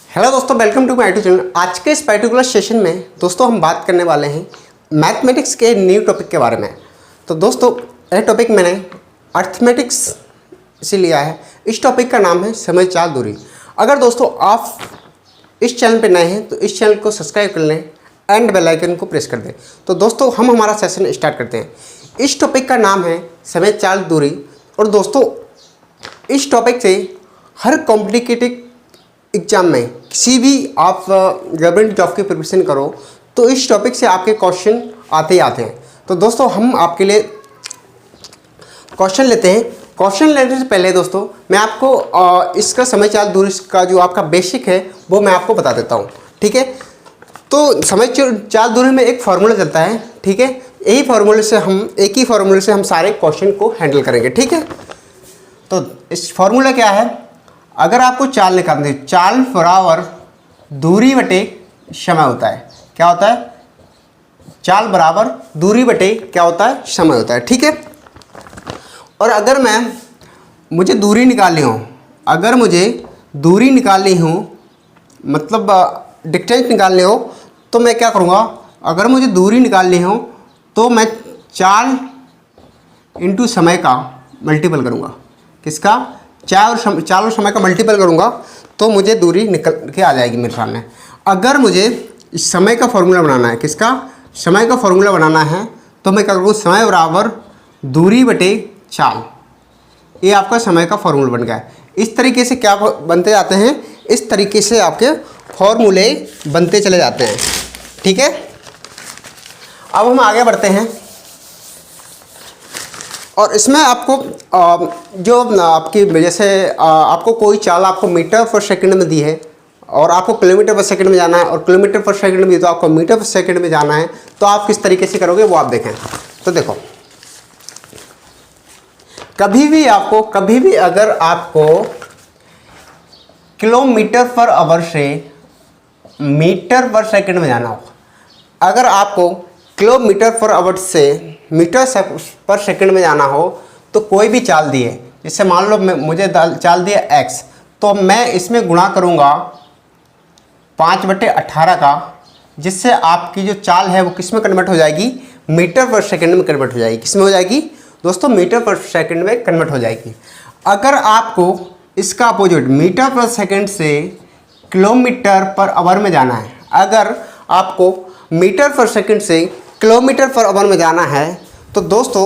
Hello दोस्तों, welcome to my YouTube channel. आज के इस पर्टिकुलर सेशन में दोस्तों हम बात करने वाले हैं मैथमेटिक्स के न्यू टॉपिक के बारे में। तो दोस्तों यह टॉपिक मैंने अर्थमेटिक्स से लिया है। इस टॉपिक का नाम है समय चाल दूरी। अगर दोस्तों आप इस चैनल पर नए हैं तो इस चैनल को सब्सक्राइब कर लें एंड बेल आइकन को प्रेस कर दें। तो दोस्तों हम हमारा सेशन स्टार्ट करते हैं। इस टॉपिक का नाम है समय चाल दूरी। और दोस्तों इस टॉपिक से हर कॉम्प्लिकेटेड एग्जाम में किसी भी आप गवर्नमेंट जॉब की प्रिपरेशन करो तो इस टॉपिक से आपके क्वेश्चन आते ही आते हैं। तो दोस्तों हम आपके लिए क्वेश्चन लेते हैं। क्वेश्चन लेने से पहले दोस्तों मैं आपको इसका समय चाल दूरी का जो आपका बेसिक है वो मैं आपको बता देता हूँ, ठीक है। तो समय चाल दूरी में एक फार्मूला चलता है, ठीक है। एक ही फार्मूले से हम सारे क्वेश्चन को हैंडल करेंगे, ठीक है। तो इस फार्मूला क्या है, अगर आपको चाल निकालनी है, चाल बराबर दूरी बटे समय होता है। क्या होता है? चाल बराबर दूरी बटे क्या होता है? समय होता है, ठीक है। और अगर मुझे दूरी निकालनी हो, मतलब डिस्टेंस निकालनी हो तो मैं क्या करूँगा, अगर मुझे दूरी निकालनी हो तो मैं चाल इंटू समय का मल्टीपल करूँगा। किसका? चाल और समय का मल्टीपल करूँगा तो मुझे दूरी निकल के आ जाएगी मेरे सामने। अगर मुझे इस समय का फॉर्मूला बनाना है, किसका? समय का फॉर्मूला बनाना है तो मैं क्या करूँ, समय बराबर दूरी बटे चाल। ये आपका समय का फॉर्मूला बन गया है। इस तरीके से क्या बनते जाते हैं, इस तरीके से आपके फॉर्मूले बनते चले जाते हैं, ठीक है। अब हम आगे बढ़ते हैं और इसमें आपको जो आपकी जैसे आपको कोई चाल आपको मीटर पर सेकंड में दी है और आपको किलोमीटर पर सेकंड में जाना है, और किलोमीटर पर सेकंड में दी तो आपको मीटर पर सेकंड में जाना है, तो आप किस तरीके से करोगे वो आप देखें। तो देखो, कभी भी अगर आपको किलोमीटर पर आवर से मीटर पर सेकंड में जाना हो, अगर आपको किलोमीटर पर आवर से मीटर पर सेकंड में जाना हो तो कोई भी चाल दी है, जैसे मान लो मुझे चाल दिया x, तो मैं इसमें गुणा करूँगा 5/18 का, जिससे आपकी जो चाल है वो किस में कन्वर्ट हो जाएगी? मीटर पर सेकंड में कन्वर्ट हो जाएगी। किस में हो जाएगी दोस्तों? मीटर पर सेकंड में कन्वर्ट हो जाएगी। अगर आपको इसका अपोजिट मीटर पर सेकंड से किलोमीटर पर आवर में जाना है, अगर आपको मीटर पर सेकंड से किलोमीटर पर आवर में जाना है तो दोस्तों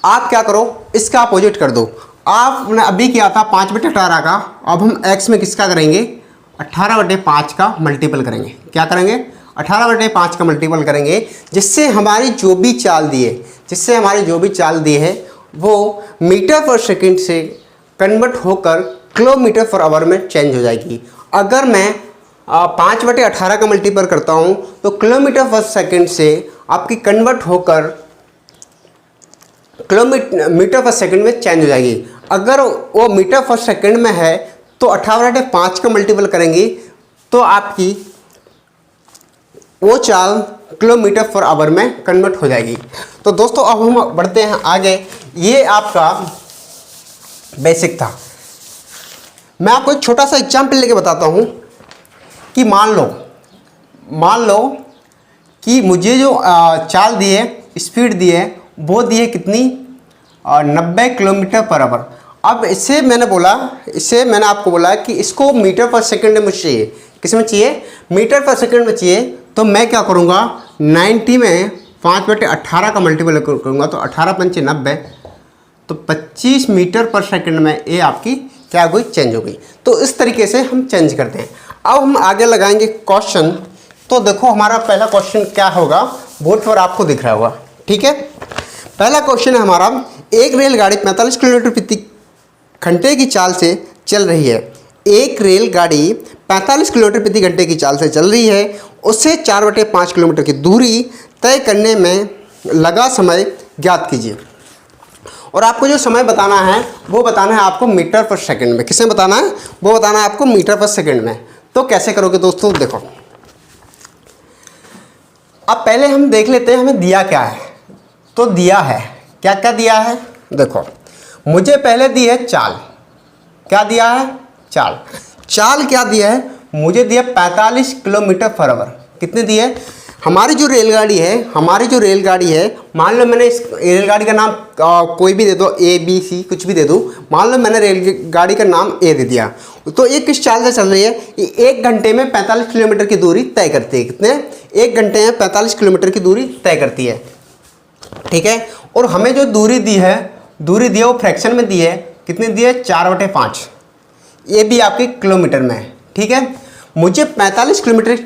आप क्या करो, इसका अपोजिट कर दो। आपने अभी किया था 5/18 का, अब हम x में किसका करेंगे? 18/5 का मल्टीपल करेंगे। क्या करेंगे? 18/5 का मल्टीपल करेंगे, जिससे हमारी जो भी चाल दी है वो मीटर पर सेकंड से कन्वर्ट होकर किलोमीटर पर आवर में चेंज हो जाएगी। अगर मैं 5/18 का मल्टीपल करता हूँ तो किलोमीटर पर सेकंड से आपकी कन्वर्ट होकर मीटर पर सेकंड में चेंज हो जाएगी। अगर वो मीटर पर सेकंड में है तो 18/5 का मल्टीपल करेंगे तो आपकी वो चाल किलोमीटर पर आवर में कन्वर्ट हो जाएगी। तो दोस्तों अब हम बढ़ते हैं आगे। ये आपका बेसिक था। मैं आपको एक छोटा सा एग्जाम्पल लेके बताता हूँ कि मान लो कि मुझे जो चाल दी है, स्पीड दी है, वो दी है कितनी? 90 किलोमीटर पर आवर। अब इससे मैंने आपको बोला कि इसको मीटर पर सेकंड में चाहिए। किस में चाहिए? मीटर पर सेकंड में चाहिए। तो मैं क्या करूँगा, 90 में 5/18 का मल्टीपल करूँगा तो 18×5 = 90, तो 25 मीटर पर सेकंड में ये आपकी क्या हो गई? चेंज हो गई। तो इस तरीके से हम चेंज करते हैं। अब हम आगे लगाएंगे क्वेश्चन। तो देखो हमारा पहला क्वेश्चन क्या होगा, बोर्ड पर आपको दिख रहा होगा, ठीक है। पहला क्वेश्चन है हमारा, एक रेलगाड़ी 45 किलोमीटर प्रति घंटे की चाल से चल रही है। एक रेलगाड़ी 45 किलोमीटर प्रति घंटे की चाल से चल रही है। उससे 4/5 किलोमीटर की दूरी तय करने में लगा समय ज्ञात कीजिए। और आपको जो समय बताना है वो बताना है आपको मीटर पर सेकंड में। किसमें बताना है? वो बताना है आपको मीटर पर सेकंड में। तो कैसे करोगे दोस्तों? देखो, अब पहले हम देख लेते हैं हमें दिया क्या है। तो दिया है, क्या क्या दिया है? देखो, मुझे पहले दी है चाल। क्या दिया है? चाल। चाल क्या दिया है, मुझे दिया 45 किलोमीटर पर आवर। कितने दिए? हमारी जो रेलगाड़ी है, मान लो मैंने इस रेलगाड़ी का नाम कोई भी दे दो, ABC कुछ भी दे दूँ। मान लो मैंने रेलगाड़ी का नाम A दे दिया, तो ये किस चाल से चल रही है? ये 1 घंटे में 45 किलोमीटर की दूरी तय करती है। कितने? 1 घंटे में 45 किलोमीटर की दूरी तय करती है। ठीक है, और हमें जो दूरी दी है वो फ्रैक्शन में दी है। कितनी दी है? 4/5। ये भी आपके किलोमीटर में है। ठीक है, मुझे 45 किलोमीटर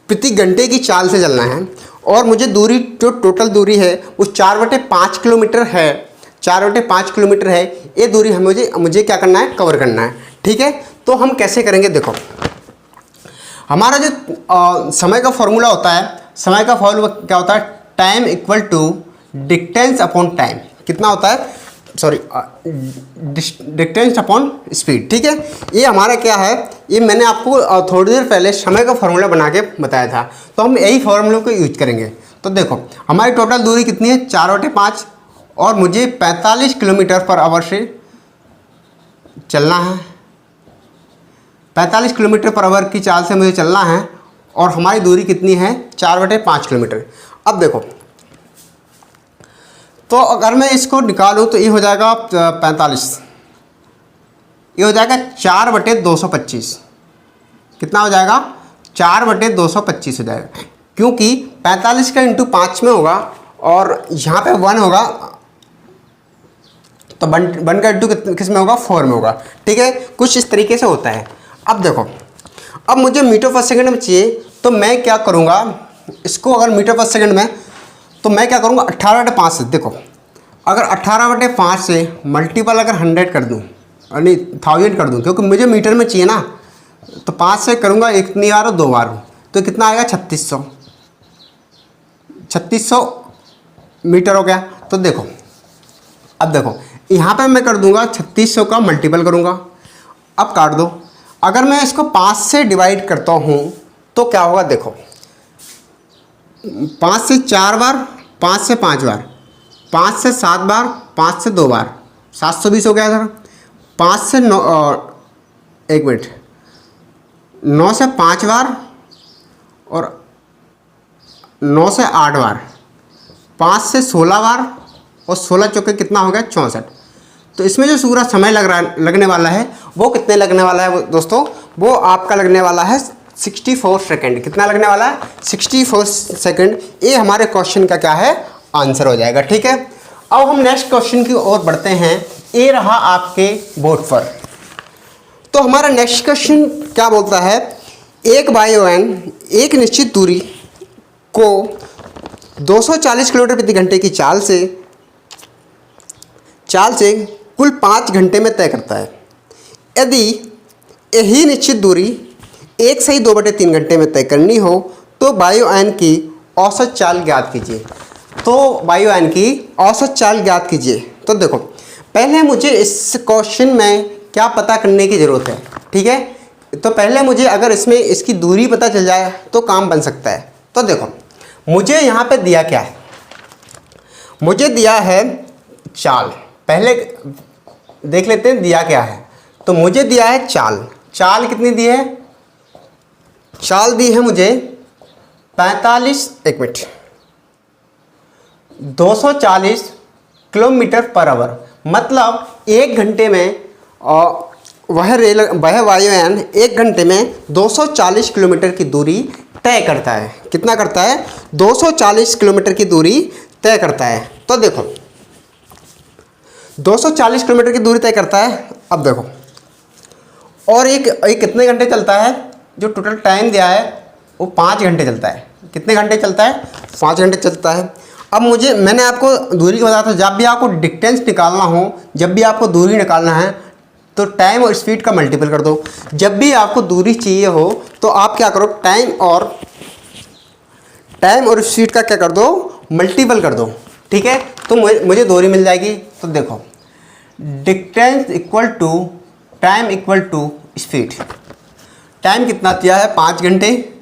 प्रति घंटे की चाल से चलना है, और मुझे दूरी जो टोटल दूरी है वो 4/5 किलोमीटर है। 4/5 किलोमीटर है, ये दूरी मुझे क्या करना है? कवर करना है। ठीक है, तो हम कैसे करेंगे? देखो, हमारा जो समय का फॉर्मूला होता है, समय का फॉर्मूला क्या होता है? Time equal to distance upon time. कितना होता है? Sorry, distance upon speed. ठीक है, ये हमारा क्या है? ये मैंने आपको थोड़ी देर पहले समय का फॉर्मूला बना के बताया था, तो हम यही फॉर्मूले को यूज करेंगे। तो देखो, हमारी टोटल दूरी कितनी है? 4/5, और मुझे 45 किलोमीटर पर आवर से चलना है। 45 किलोमीटर पर आवर की चाल से मुझे चलना है, और हमारी दूरी कितनी है? 4/5 किलोमीटर। अब देखो, तो अगर मैं इसको निकालूं तो ये हो जाएगा 45, ये हो जाएगा 4/225। कितना हो जाएगा? 4/225 हो जाएगा, क्योंकि 45 का इंटू 5 में होगा, और यहाँ पे 1 होगा, तो 1 का इंटू किस में होगा? 4 में होगा। ठीक है, कुछ इस तरीके से होता है। अब देखो, अब मुझे मीटर पर सेकंड में चाहिए, तो मैं क्या करूँगा? इसको अगर मीटर पर सेकंड में, तो मैं क्या करूँगा? 18/5 से। देखो, अगर 18/5 से मल्टीपल अगर 100 कर दूँ, यानी 1000 कर दूँ, क्योंकि मुझे मीटर में चाहिए ना, तो 5 से करूँगा, एक नहीं बार और 2 बार, तो कितना आएगा? 3600 मीटर हो गया। तो देखो, अब देखो, यहाँ पे मैं कर दूँगा 3600 का मल्टीपल करूँगा। अब काट दो, अगर मैं इसको 5 से डिवाइड करता हूँ तो क्या होगा? देखो, 5 से 4 बार, 5 से 5 बार, 5 से 7 बार, 5 से 2 बार, 720 हो गया सर। 5 से 9, एक मिनट, 9 से 5 बार, और 9 से 8 बार, 5 से 16 बार, और 16 चौके कितना हो गया? 64। तो इसमें जो पूरा समय लगने वाला है वो कितने लगने वाला है दोस्तों? वो आपका लगने वाला है 64 सेकंड। कितना लगने वाला है? 64 सेकंड। ये हमारे क्वेश्चन का क्या है? आंसर हो जाएगा। ठीक है, अब हम नेक्स्ट क्वेश्चन की ओर बढ़ते हैं। ये रहा आपके बोर्ड पर। तो हमारा नेक्स्ट क्वेश्चन क्या बोलता है? एक वायुयान एक निश्चित दूरी को 240 किलोमीटर प्रति घंटे की चाल से कुल 5 घंटे में तय करता है। यदि यही निश्चित दूरी 1 से 2/3 घंटे में तय करनी हो तो वायुयान की औसत चाल ज्ञात कीजिए। तो वायुयान की औसत चाल ज्ञात कीजिए। तो देखो, पहले मुझे इस क्वेश्चन में क्या पता करने की ज़रूरत है। ठीक है, तो पहले मुझे अगर इसमें इसकी दूरी पता चल जाए तो काम बन सकता है। तो देखो, मुझे यहाँ पे दिया क्या है? मुझे दिया है चाल। पहले देख लेते हैं दिया क्या है। तो मुझे दिया है चाल। चाल कितनी दी है? चाल दी है मुझे 240 किलोमीटर पर आवर। मतलब 1 घंटे में वह वायुयान 1 घंटे में 240 किलोमीटर की दूरी तय करता है। कितना करता है? 240 किलोमीटर की दूरी तय करता है। तो देखो, 240 किलोमीटर की दूरी तय करता है। अब देखो, और एक कितने घंटे चलता है? जो टोटल टाइम दिया है वो 5 घंटे चलता है। कितने घंटे चलता है? 5 घंटे चलता है। अब मैंने आपको दूरी का बताया था, जब भी आपको डिस्टेंस निकालना हो, जब भी आपको दूरी निकालना है तो टाइम और स्पीड का मल्टीपल कर दो। जब भी आपको दूरी चाहिए हो तो आप क्या करो? टाइम और स्पीड का क्या कर दो? मल्टीपल कर दो। ठीक है, तो मुझे दूरी मिल जाएगी। तो देखो, distance equal to time equal to speed. Time कितना दिया है? 5 घंटे,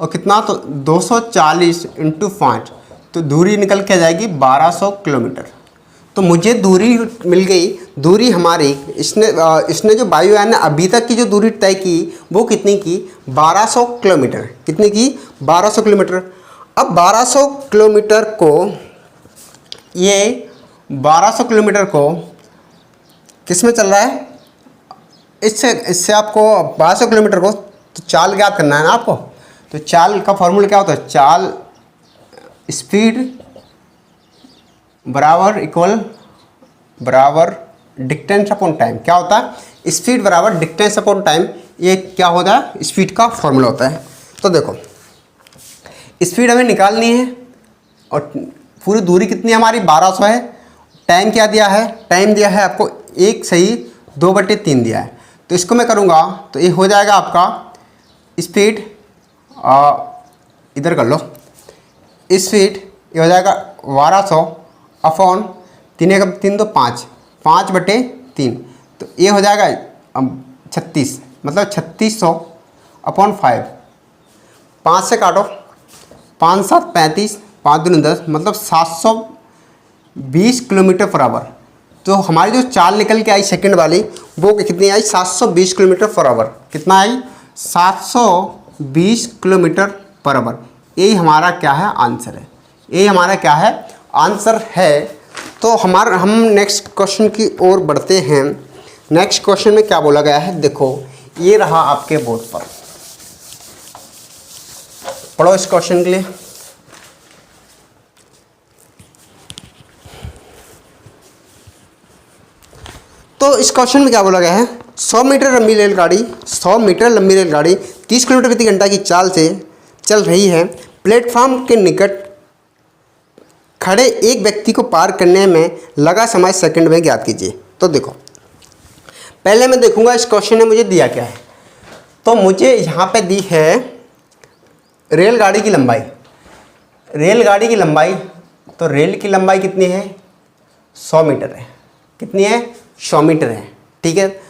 और कितना? तो 240 × 5, तो दूरी निकल के आ जाएगी 1200 किलोमीटर। तो मुझे दूरी मिल गई। दूरी हमारी इसने जो वायुयान ने अभी तक की जो दूरी तय की वो कितनी की, 1200 किलोमीटर। कितनी की, 1200 किलोमीटर। अब 1200 किलोमीटर को, ये 1200 किलोमीटर को किस में चल रहा है, इससे आपको 1200 किलोमीटर को तो चाल ज्ञात करना है ना आपको। तो चाल का फॉर्मूला क्या होता है, चाल स्पीड बराबर डिस्टेंस अपॉन टाइम। क्या होता है, स्पीड बराबर डिस्टेंस अपॉन टाइम। ये क्या होता है, स्पीड का फॉर्मूला होता है। तो देखो स्पीड हमें निकालनी है और पूरी दूरी कितनी हमारी 1200 है। टाइम क्या दिया है, टाइम दिया है आपको 1 सही 2/3 दिया है। तो इसको मैं करूँगा तो ये हो जाएगा आपका स्पीड, इधर कर लो, स्पीड ये हो जाएगा 1200 अपॉन 3 तो 5/3। तो ये हो जाएगा 36, मतलब 3600 अपॉन 5। 5 से काटो, 5 7 35, 5 दूनी 10, मतलब 720 किलोमीटर पर आवर। तो हमारी जो चाल निकल के आई सेकंड वाली वो कितनी आई, 720 किलोमीटर पर आवर। कितना आई, 720 किलोमीटर पर आवर। यही हमारा क्या है, आंसर है। यही हमारा क्या है, आंसर है। तो हम नेक्स्ट क्वेश्चन की ओर बढ़ते हैं। नेक्स्ट क्वेश्चन में क्या बोला गया है, देखो ये रहा आपके बोर्ड पर, पढ़ो इस क्वेश्चन के लिए। तो इस क्वेश्चन में क्या बोला गया है, 100 मीटर लंबी रेलगाड़ी 30 किलोमीटर प्रति घंटा की चाल से चल रही है। प्लेटफॉर्म के निकट खड़े एक व्यक्ति को पार करने में लगा समय सेकंड में ज्ञात कीजिए। तो देखो पहले मैं देखूंगा इस क्वेश्चन में मुझे दिया क्या है। तो मुझे यहाँ पे दी है रेलगाड़ी की लंबाई। रेलगाड़ी की लंबाई, तो रेल की लंबाई कितनी है, 100 मीटर है। कितनी है, 100 मीटर है, ठीक है।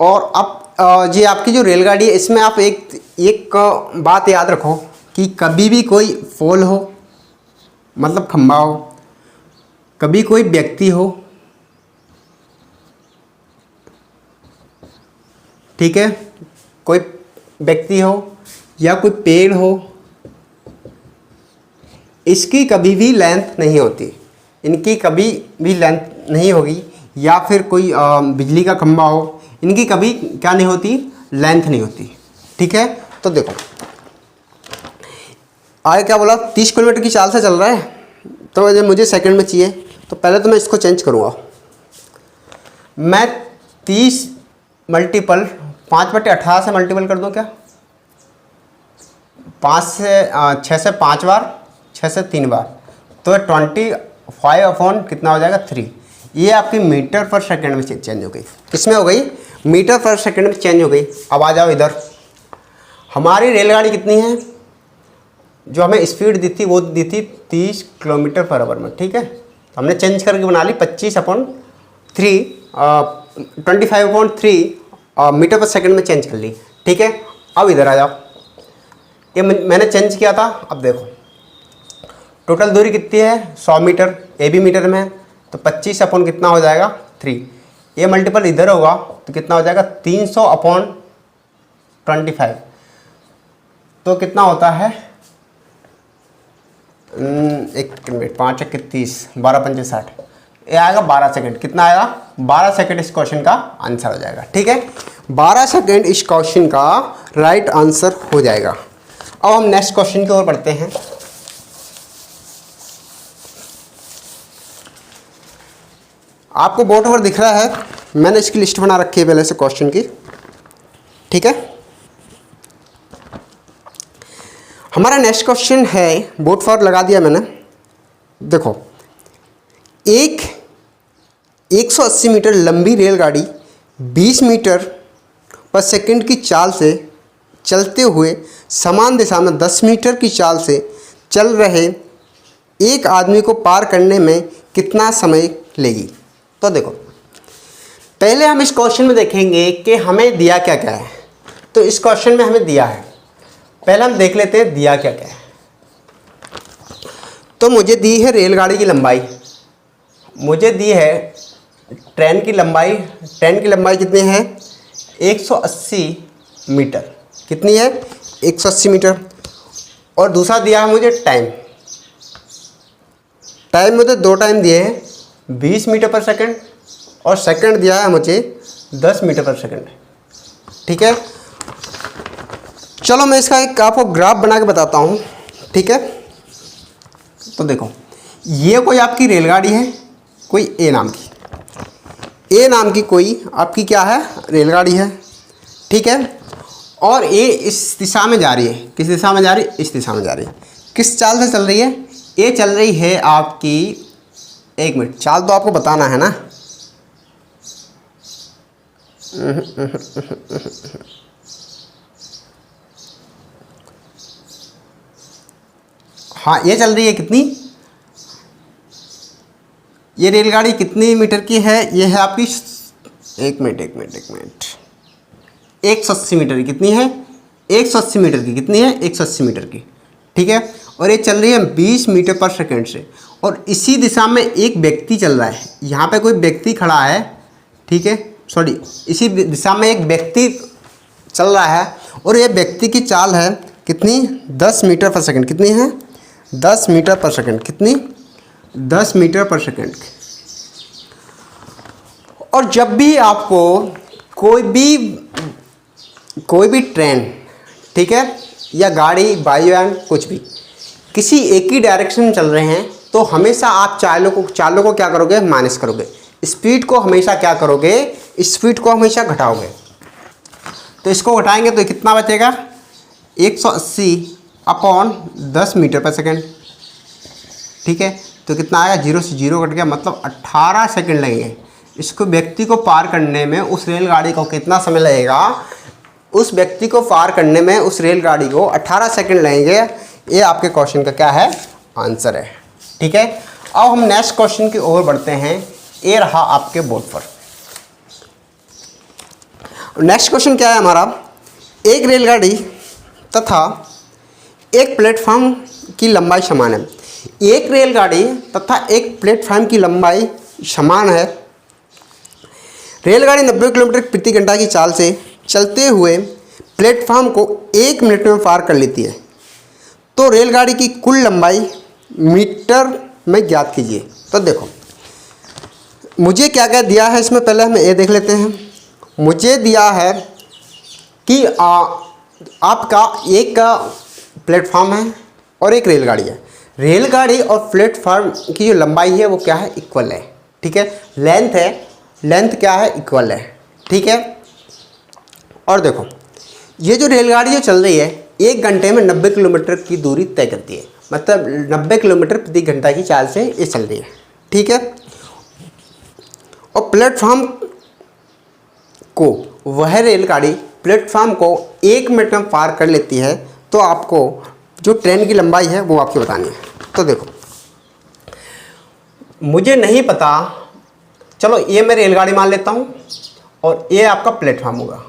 और अब ये आपकी जो रेलगाड़ी है इसमें आप एक बात याद रखो कि कभी भी कोई पोल हो, मतलब खंबा हो, कभी कोई व्यक्ति हो, ठीक है, कोई व्यक्ति हो या कोई पेड़ हो, इसकी कभी भी लेंथ नहीं होती, इनकी कभी भी लेंथ नहीं होगी। या फिर कोई बिजली का खंभा हो, इनकी कभी क्या नहीं होती, लेंथ नहीं होती, ठीक है। तो देखो आगे क्या बोला, 30 किलोमीटर की चाल से चल रहा है। तो जब मुझे सेकंड में चाहिए तो पहले तो मैं इसको चेंज करूँगा। मैं 30 मल्टीपल 5/18 से मल्टीपल कर दूँ क्या, 6 से 5 बार, 6 से 3 बार, तो 25 अपॉन कितना हो जाएगा 3। ये आपकी मीटर पर सेकंड में चेंज हो गई। किसमें हो गई, मीटर पर सेकंड में चेंज हो गई। अब आ जाओ इधर, हमारी रेलगाड़ी कितनी है, जो हमें स्पीड दी थी वो दी थी 30 किलोमीटर पर आवर में, ठीक है। तो हमने चेंज करके बना ली 25/3, 25/3 मीटर पर सेकंड में चेंज कर ली, ठीक है। अब इधर आ जाओ, ये मैंने चेंज किया था। अब देखो टोटल दूरी कितनी है, 100 मीटर, ए बी मीटर में है, तो 25 अपॉन कितना हो जाएगा 3। ये मल्टीपल इधर होगा तो कितना हो जाएगा 300/25, तो कितना होता है, 1 मिनट 5 × 30, 12 × 5 = 60, ये आएगा 12 सेकंड। कितना आएगा, 12 सेकंड इस क्वेश्चन का आंसर हो जाएगा, ठीक है। 12 सेकंड इस क्वेश्चन का राइट आंसर हो जाएगा। अब हम नेक्स्ट क्वेश्चन की ओर बढ़ते हैं। आपको बोर्ड पर दिख रहा है, मैंने इसकी लिस्ट बना रखी है पहले से क्वेश्चन की, ठीक है। हमारा नेक्स्ट क्वेश्चन है, बोर्ड पर लगा दिया मैंने। देखो 180 मीटर लंबी रेलगाड़ी 20 मीटर पर सेकंड की चाल से चलते हुए समान दिशा में 10 मीटर की चाल से चल रहे एक आदमी को पार करने में कितना समय लेगी। तो देखो पहले हम इस क्वेश्चन में देखेंगे कि हमें दिया क्या क्या है। तो इस क्वेश्चन में हमें दिया है, पहले हम देख लेते हैं दिया क्या क्या है। तो मुझे दी है रेलगाड़ी की लंबाई मुझे दी है ट्रेन की लंबाई कितनी है 180 मीटर, कितनी है 180 मीटर। और दूसरा दिया है मुझे टाइम मुझे 2 टाइम दिए हैं 20 मीटर पर सेकंड और सेकंड दिया है मुझे 10 मीटर पर सेकंड। ठीक है, चलो मैं इसका एक आपको ग्राफ बना के बताता हूँ। ठीक है, तो देखो ये कोई आपकी रेलगाड़ी है, कोई ए नाम की कोई आपकी क्या है रेलगाड़ी है। ठीक है, और ये इस दिशा में जा रही है, किस दिशा में जा रही है, इस दिशा में जा रही है। किस चाल से चल रही है, ये चल रही है आपकी, 1 मिनट, चाल तो आपको बताना है ना। हाँ, ये चल रही है कितनी, ये रेलगाड़ी कितनी मीटर की है, ये है आपकी 1 मिनट 180 मीटर की। कितनी है 180 मीटर की, कितनी है 180 मीटर की। ठीक है, और ये चल रही है 20 मीटर पर सेकंड से, और इसी दिशा में एक व्यक्ति चल रहा है, यहाँ पे कोई व्यक्ति खड़ा है। ठीक है, सॉरी, इसी दिशा में एक व्यक्ति चल रहा है और ये व्यक्ति की चाल है कितनी 10 मीटर पर सेकंड। कितनी है 10 मीटर पर सेकंड, कितनी 10 मीटर पर सेकंड। और जब भी आपको कोई भी ट्रेन, ठीक है, या गाड़ी, वायुयान, कुछ भी किसी एक ही डायरेक्शन में चल रहे हैं, तो हमेशा आप चालों को क्या करोगे, माइनस करोगे। स्पीड को हमेशा क्या करोगे, स्पीड को हमेशा घटाओगे। तो इसको घटाएंगे तो कितना बचेगा 180 अपॉन 10 मीटर पर सेकंड। ठीक है, तो कितना आएगा, 0 से 0 कट गया, मतलब 18 सेकंड लगेंगे इसको व्यक्ति को पार करने में। उस रेलगाड़ी को कितना समय लगेगा, उस व्यक्ति को पार करने में उस रेलगाड़ी को 18 सेकंड लगेंगे। ये आपके क्वेश्चन का क्या है, आंसर है। ठीक है, अब हम नेक्स्ट क्वेश्चन की ओर बढ़ते हैं। ये रहा आपके बोर्ड पर। नेक्स्ट क्वेश्चन क्या है हमारा, एक रेलगाड़ी तथा एक प्लेटफॉर्म की लंबाई समान है। एक रेलगाड़ी तथा एक प्लेटफॉर्म की लंबाई समान है। रेलगाड़ी 90 किलोमीटर प्रति घंटा की चाल से चलते हुए प्लेटफॉर्म को 1 मिनट में पार कर लेती है, तो रेलगाड़ी की कुल लंबाई मीटर में ज्ञात कीजिए। तो देखो मुझे क्या क्या दिया है इसमें, पहले हम ये देख लेते हैं। मुझे दिया है कि आपका एक प्लेटफॉर्म है और एक रेलगाड़ी है। रेलगाड़ी और प्लेटफॉर्म की जो लंबाई है वो क्या है, इक्वल है। ठीक है, लेंथ क्या है, इक्वल है। ठीक है, और देखो ये जो रेलगाड़ी जो चल रही है 1 घंटे में 90 किलोमीटर की दूरी तय करती है, मतलब 90 किलोमीटर प्रति घंटा की चाल से ये चल रही है। ठीक है, और प्लेटफॉर्म को, वह रेलगाड़ी प्लेटफॉर्म को 1 मिनट में पार कर लेती है, तो आपको जो ट्रेन की लंबाई है वो आपकी बतानी है। तो देखो मुझे नहीं पता, चलो ये मैं रेलगाड़ी मान लेता हूँ और ये आपका प्लेटफॉर्म होगा।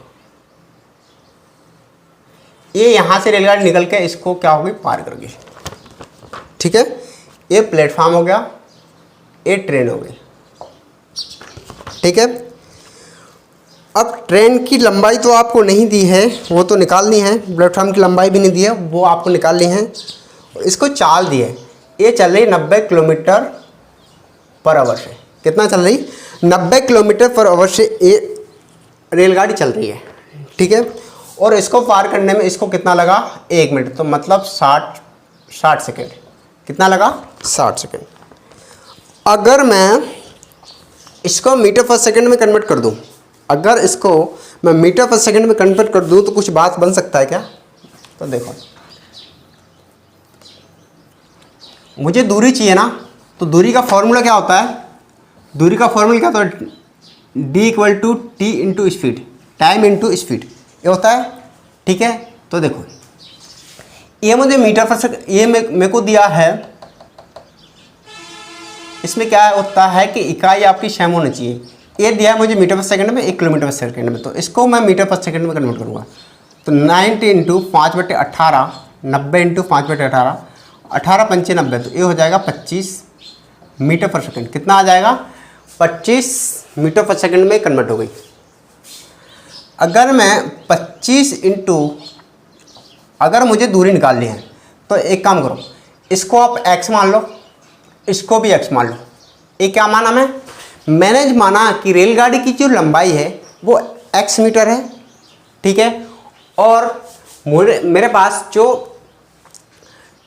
ये यहाँ से रेलगाड़ी निकल के इसको क्या होगी, पार करोगी। ठीक है, ये प्लेटफॉर्म हो गया, ये ट्रेन हो गई। ठीक है, अब ट्रेन की लंबाई तो आपको नहीं दी है, वो तो निकालनी है। प्लेटफॉर्म की लंबाई भी नहीं दी है, वो आपको निकालनी है। इसको चाल दी है, ये चल रही 90 किलोमीटर पर आवर से। कितना चल रही, 90 किलोमीटर पर आवर से ये रेलगाड़ी चल रही है। ठीक है, और इसको पार करने में इसको कितना लगा, 1 मिनट, तो मतलब 60 सेकेंड। कितना लगा, 60 सेकेंड। अगर मैं इसको मीटर पर सेकंड में कन्वर्ट कर दूं, अगर इसको मैं मीटर पर सेकंड में कन्वर्ट कर दूं तो कुछ बात बन सकता है क्या। तो देखो मुझे दूरी चाहिए ना, तो दूरी का फॉर्मूला क्या होता है, दूरी का फॉर्मूला क्या होता है, D = T into speed, time into speed, ये होता है। ठीक है, तो देखो ये मुझे मीटर पर सेकंड, ये मेरे को दिया है, इसमें क्या होता है कि इकाई आपकी सेम होनी चाहिए। ये दिया है मुझे मीटर पर सेकंड में, 1 किलोमीटर पर सेकंड में, तो इसको मैं मीटर पर सेकंड में कन्वर्ट करूँगा। तो 90 इंटू 5/18, 90 इंटू 5/18, 18×5 = 90, तो ये हो जाएगा 25 मीटर पर सेकंड, कितना आ जाएगा 25 मीटर पर सेकंड में कन्वर्ट हो गई। अगर मैं 25 इंटू, अगर मुझे दूरी निकालनी है तो एक काम करो, इसको आप x मान लो, इसको भी x मान लो। ये क्या माना मैंने माना कि रेलगाड़ी की जो लंबाई है वो x मीटर है, ठीक है, और मेरे पास जो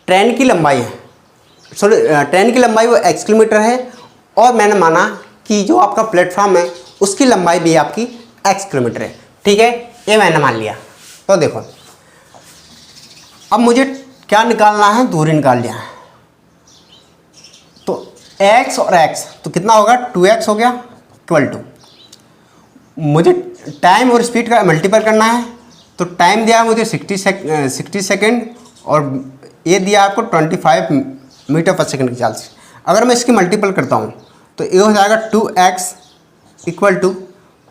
ट्रेन की लंबाई है, सॉरी ट्रेन की लंबाई वो x किलोमीटर है, और मैंने माना कि जो आपका प्लेटफॉर्म है उसकी लंबाई भी आपकी x किलोमीटर है, ठीक है, ये मैंने मान लिया। तो देखो अब मुझे क्या निकालना है, दूरी निकाल लिया है, तो x और x तो कितना होगा 2x हो गया, इक्वल टू मुझे टाइम और स्पीड का मल्टीपल करना है, तो टाइम दिया है मुझे 60 सेकेंड और ये दिया आपको 25 मीटर पर सेकेंड की चाल से। अगर मैं इसकी मल्टीपल करता हूँ तो ये हो जाएगा 2x इक्वल टू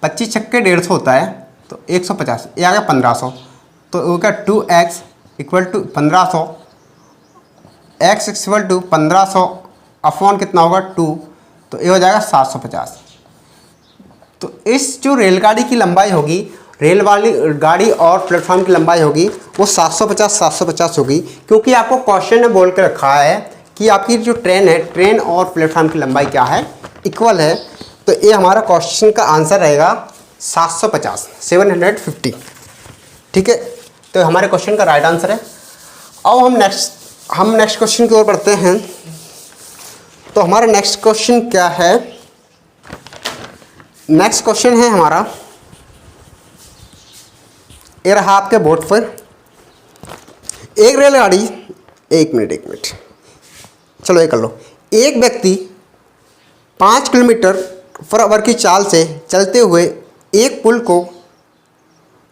25 छक्के 150 होता है, तो 150, ये आ गया 1500, तो वो क्या 2x equal to 1500, x equal to 1500 upon कितना होगा 2, तो ये हो जाएगा 750। तो इस जो रेलगाड़ी की लंबाई होगी, रेल वाली गाड़ी और प्लेटफॉर्म की लंबाई होगी वो 750 होगी, क्योंकि आपको क्वेश्चन ने बोल के रखा है कि आपकी जो ट्रेन है, ट्रेन और प्लेटफॉर्म की लंबाई क्या है, इक्वल है। तो ये हमारा क्वेश्चन का आंसर रहेगा 750, ठीक है, तो हमारे क्वेश्चन का राइट आंसर है। अब हम नेक्स्ट क्वेश्चन की ओर बढ़ते हैं। तो हमारा नेक्स्ट क्वेश्चन क्या है, नेक्स्ट क्वेश्चन है हमारा, ये रहा आपके बोर्ड पर, एक रेलगाड़ी, एक मिनट, चलो ये कर लो। एक व्यक्ति 5 किलोमीटर पर आवर की चाल से चलते हुए एक पुल को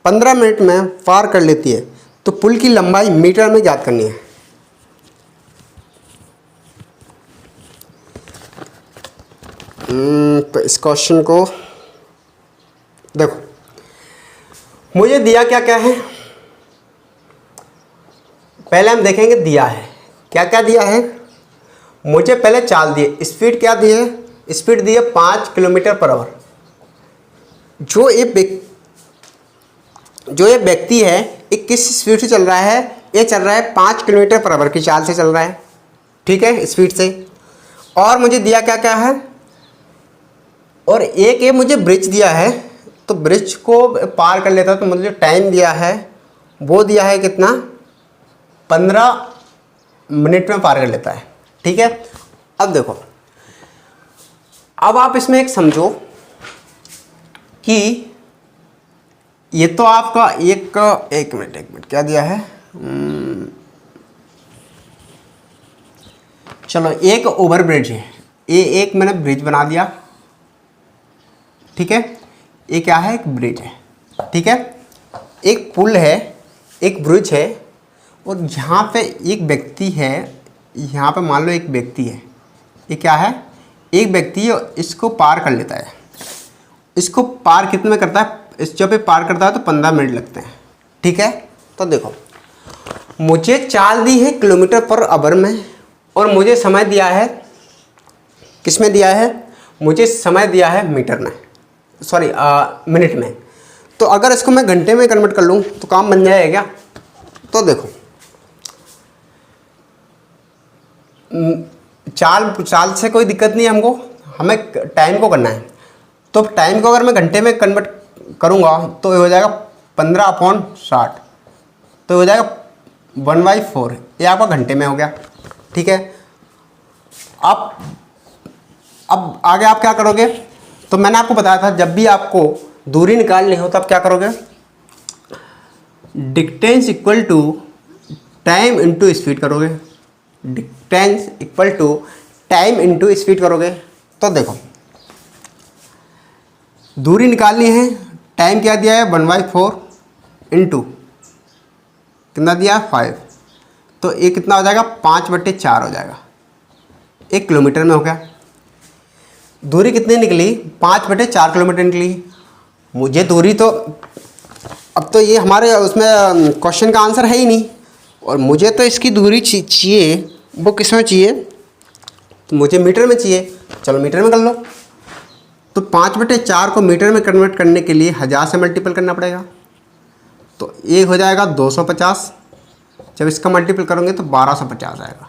15 मिनट में पार कर लेती है, तो पुल की लंबाई मीटर में ज्ञात करनी है। तो इस क्वेश्चन को देखो, मुझे दिया क्या क्या है, पहले हम देखेंगे दिया है क्या क्या दिया है। मुझे पहले चाल दिए, स्पीड क्या दी है, स्पीड दी है 5 किलोमीटर पर आवर। जो ये व्यक्ति है ये किस स्पीड से चल रहा है, ये चल रहा है 5 किलोमीटर पर आवर की चाल से चल रहा है, ठीक है, स्पीड से। और मुझे दिया क्या क्या है, और एक ये मुझे ब्रिज दिया है, तो ब्रिज को पार कर लेता है, तो मुझे जो टाइम दिया है वो दिया है कितना, 15 मिनट में पार कर लेता है, ठीक है। अब देखो, अब आप इसमें एक समझो कि ये तो आपका एक मिनट क्या दिया है, चलो एक ओवर ब्रिज है, ये एक मैंने ब्रिज बना दिया, ठीक है, ये क्या है, एक ब्रिज है, ठीक है, एक पुल है, एक ब्रिज है, और यहाँ पे एक व्यक्ति है, यहाँ पे मान लो एक व्यक्ति है, ये क्या है, एक व्यक्ति है, इसको पार कर लेता है। इसको पार कितने में करता है, इस जब पे पार करता है तो 15 मिनट लगते हैं, ठीक है। तो देखो, मुझे चाल दी है किलोमीटर पर आवर में, और मुझे समय दिया है, किस में दिया है, मुझे समय दिया है मीटर में, सॉरी मिनट में। तो अगर इसको मैं घंटे में कन्वर्ट कर लूँ तो काम बन जाएगा क्या। तो देखो, चाल से कोई दिक्कत नहीं है हमको, हमें टाइम को करना है। तो टाइम को अगर मैं घंटे में कन्वर्ट करूँगा तो ये हो जाएगा 15/60, तो ये हो जाएगा 1/4, ये आपका घंटे में हो गया, ठीक है। अब आगे आप क्या करोगे, तो मैंने आपको बताया था जब भी आपको दूरी निकालनी हो तो आप क्या करोगे, distance equal to time into speed करोगे, distance equal to time into speed करोगे। तो देखो, दूरी निकालनी है, टाइम क्या दिया है 1/4 इंटू कितना दिया 5, तो ये कितना हो जाएगा 5/4 हो जाएगा, 1 किलोमीटर में हो गया। दूरी कितनी निकली, 5/4 किलोमीटर निकली। मुझे दूरी तो अब तो ये हमारे उसमें क्वेश्चन का आंसर है ही नहीं, और मुझे तो इसकी दूरी चाहिए, वो किस में चाहिए, तो मुझे मीटर में चाहिए, चलो मीटर में कर लो। तो 5/4 को मीटर में कन्वर्ट करने के लिए 1000 से मल्टीपल करना पड़ेगा। तो ये हो जाएगा 250, जब इसका मल्टीपल करोगे तो 1250 आएगा।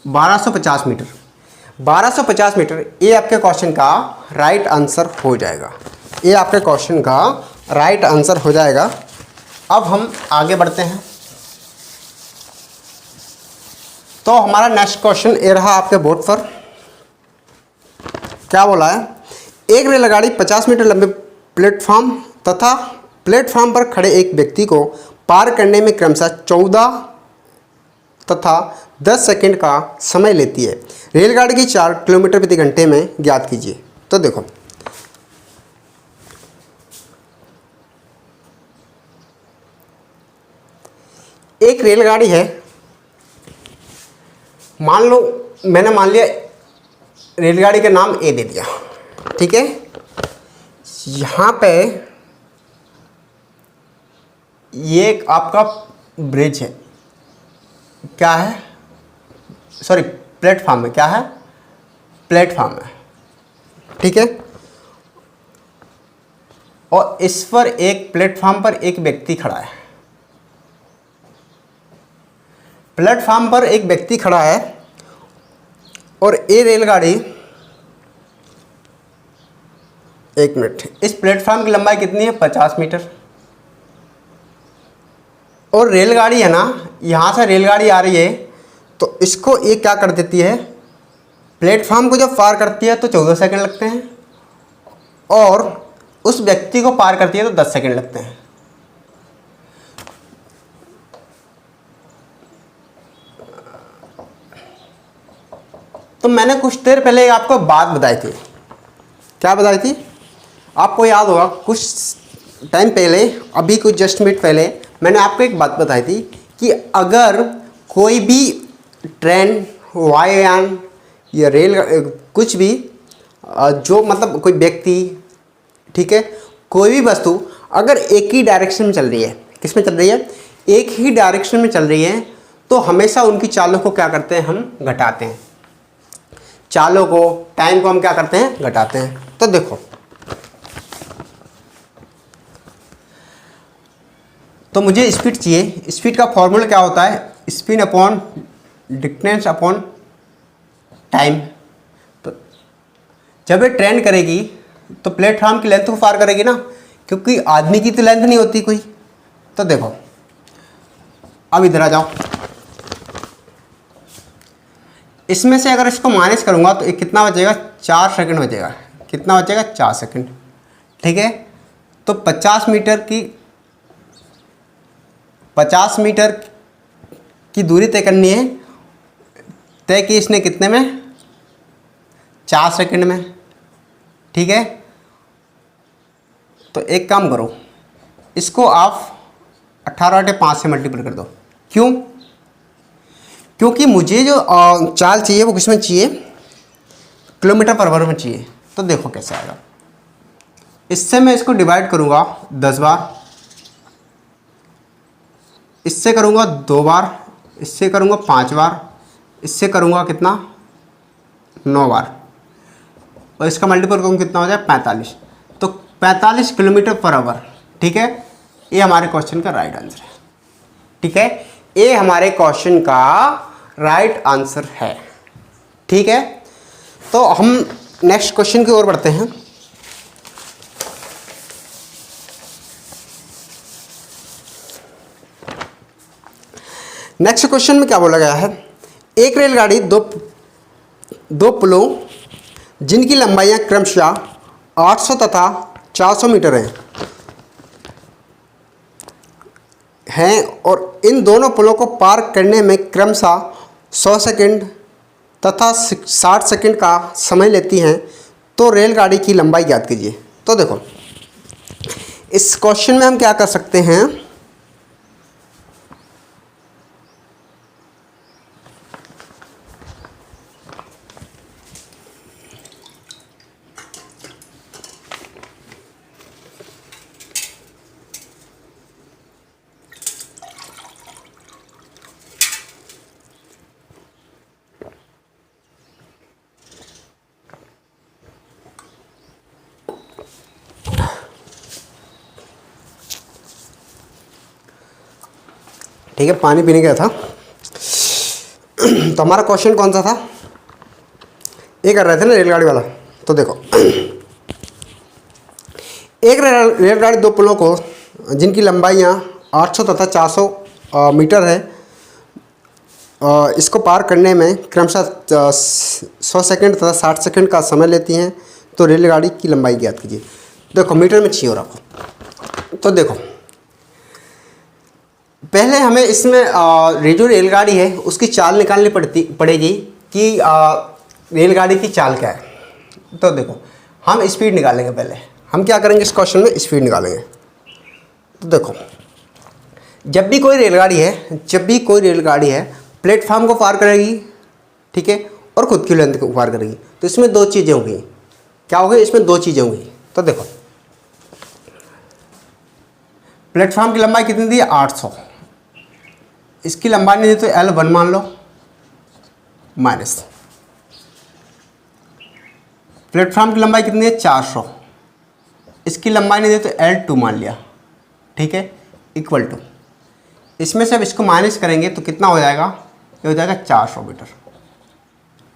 1250 मीटर, 1250 मीटर, ये आपके क्वेश्चन का राइट आंसर हो जाएगा। ये आपके क्वेश्चन का राइट आंसर हो जाएगा। अब हम आगे बढ़ते हैं। तो हमारा नेक्स्ट क्वेश्चन ये रहा आपके बोर्ड पर। क्या बोला है, एक रेलगाड़ी 50 मीटर लंबे प्लेटफॉर्म तथा प्लेटफॉर्म पर खड़े एक व्यक्ति को पार करने में क्रमशः 14 तथा 10 सेकंड का समय लेती है। रेलगाड़ी की 4 किलोमीटर प्रति घंटे में ज्ञात कीजिए। तो देखो, एक रेलगाड़ी है, मान लो मैंने मान लिया रेलगाड़ी का नाम ए दे दिया, ठीक है। यहाँ पे ये एक आपका ब्रिज है, क्या है, सॉरी प्लेटफॉर्म है, क्या है, प्लेटफॉर्म है, ठीक है। और इस पर एक प्लेटफॉर्म पर एक व्यक्ति खड़ा है, प्लेटफॉर्म पर एक व्यक्ति खड़ा है और ये रेलगाड़ी, एक मिनट, इस प्लेटफॉर्म की लंबाई कितनी है, 50 मीटर। और रेलगाड़ी है ना, यहाँ से रेलगाड़ी आ रही है, तो इसको ये क्या कर देती है, प्लेटफॉर्म को जब पार करती है तो 14 सेकंड लगते हैं, और उस व्यक्ति को पार करती है तो 10 सेकंड लगते हैं। तो मैंने कुछ देर पहले आपको बात बताई थी, क्या बताई थी, आपको याद होगा, कुछ टाइम पहले, अभी कुछ जस्ट मिनट पहले मैंने आपको एक बात बताई थी कि अगर कोई भी ट्रेन, वायुयान या रेल, कुछ भी जो मतलब कोई व्यक्ति, ठीक है, कोई भी वस्तु अगर एक ही डायरेक्शन में चल रही है, किस में चल रही है, एक ही डायरेक्शन में चल रही है, तो हमेशा उनकी चालों को क्या करते हैं, हम घटाते हैं। चालों को, टाइम को हम क्या करते हैं, घटाते हैं। तो देखो, तो मुझे स्पीड चाहिए। स्पीड का फॉर्मूला क्या होता है, speed upon distance upon time. तो जब ये ट्रेन करेगी तो प्लेटफॉर्म की लेंथ को पार करेगी ना, क्योंकि आदमी की तो लेंथ नहीं होती कोई। तो देखो, अब इधर आ जाओ, इसमें से अगर इसको माइनस करूंगा तो एक कितना बचेगा, 4 सेकंड बचेगा। कितना बचेगा, 4 सेकंड, ठीक है। तो 50 मीटर की दूरी तय करनी है, तय की इसने कितने में, 4 सेकंड में, ठीक है। तो एक काम करो, इसको आप 18/5 से मल्टीपल कर दो। क्यों, क्योंकि मुझे जो चाल चाहिए वो किस में चाहिए, किलोमीटर पर आवर में चाहिए। तो देखो कैसे आएगा, इससे मैं इसको डिवाइड करूंगा 10 बार, इससे करूंगा 2 बार, इससे करूंगा 5 बार, इससे करूंगा कितना, 9 बार, और इसका मल्टीपल करूँगा कितना हो जाए, 45। तो 45 किलोमीटर पर आवर, ठीक है। ये हमारे क्वेश्चन का राइट आंसर है, ठीक है। ये हमारे क्वेश्चन का राइट आंसर है, ठीक है। तो हम नेक्स्ट क्वेश्चन की ओर बढ़ते हैं। नेक्स्ट क्वेश्चन में क्या बोला गया है, एक रेलगाड़ी दो पुलों जिनकी लंबाइयां क्रमशः 800 तथा 400 मीटर हैं और इन दोनों पुलों को पार करने में क्रमशः 100 सेकंड तथा 60 सेकंड का समय लेती हैं, तो रेलगाड़ी की लंबाई ज्ञात कीजिए। तो देखो, इस क्वेश्चन में हम क्या कर सकते हैं, ठीक है, पानी पीने गया था। तो हमारा क्वेश्चन कौन सा था, ये कर रहे थे ना रेलगाड़ी वाला। तो देखो, एक रेलगाड़ी दो पुलों को जिनकी लंबाइयाँ 800 तथा 400 मीटर है, इसको पार करने में क्रमशः 100 सेकंड तथा 60 सेकंड का समय लेती हैं, तो रेलगाड़ी की लंबाई ज्ञात कीजिए। देखो मीटर में चाहिए रखो। तो देखो पहले हमें इसमें जो रेलगाड़ी है उसकी चाल निकालनी पड़ेगी कि रेलगाड़ी की चाल क्या है। तो देखो हम स्पीड निकालेंगे। पहले हम क्या करेंगे, इस क्वेश्चन में स्पीड निकालेंगे। तो देखो जब भी कोई रेलगाड़ी है प्लेटफार्म को पार करेगी, ठीक है, और खुद की लेंथ को पार करेगी, तो इसमें दो चीज़ें होंगी। क्या होगी, इसमें दो चीज़ें होंगी। तो देखो प्लेटफार्म की लंबाई कितनी दी है, 800। इसकी लंबाई नहीं दी तो L1 मान लो, माइनस प्लेटफार्म की लंबाई कितनी है, 400। इसकी लंबाई नहीं दी तो L2 मान लिया, ठीक है, इक्वल टू, इसमें से अब इसको माइनस करेंगे तो कितना हो जाएगा, ये हो जाएगा 400 मीटर,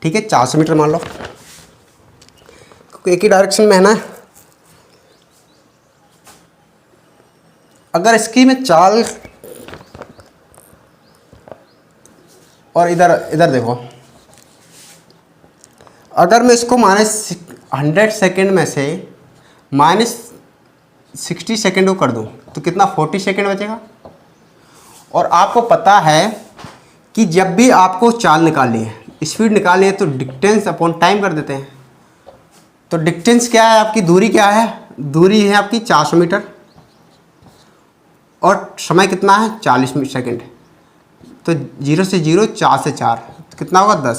ठीक है, 400 मीटर मान लो, क्योंकि एक ही डायरेक्शन में है ना। अगर इसकी मैं चाल और इधर देखो, अगर मैं इसको -100 सेकेंड में से -60 सेकेंड को कर दूं तो कितना, 40 सेकेंड बचेगा। और आपको पता है कि जब भी आपको चाल निकालनी है, स्पीड निकालनी है, तो डिस्टेंस अपॉन टाइम कर देते हैं। तो डिस्टेंस क्या है आपकी, दूरी क्या है, दूरी है आपकी 400 मीटर, और समय कितना है 40 सेकेंड। तो 0 से 0, 4 से 4, तो कितना होगा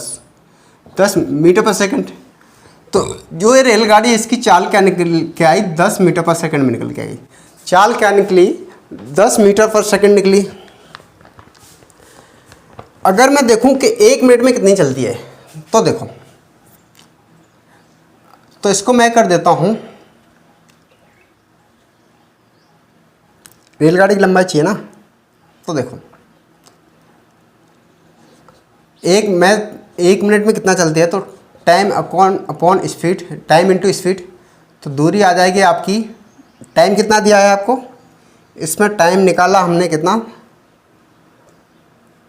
10 मीटर पर सेकंड। तो जो ये रेलगाड़ी इसकी चाल क्या निकल के आई, 10 मीटर पर सेकंड में निकल के आई। चाल क्या निकली, 10 मीटर पर सेकंड निकली। अगर मैं देखूं कि 1 मिनट में कितनी चलती है, तो देखो, तो इसको मैं कर देता हूं, रेलगाड़ी की लंबाई चाहिए ना। तो देखो एक मिनट में कितना चलती है, तो time upon speed, time into speed, तो दूरी आ जाएगी आपकी, टाइम कितना दिया है आपको, इसमें टाइम निकाला हमने कितना,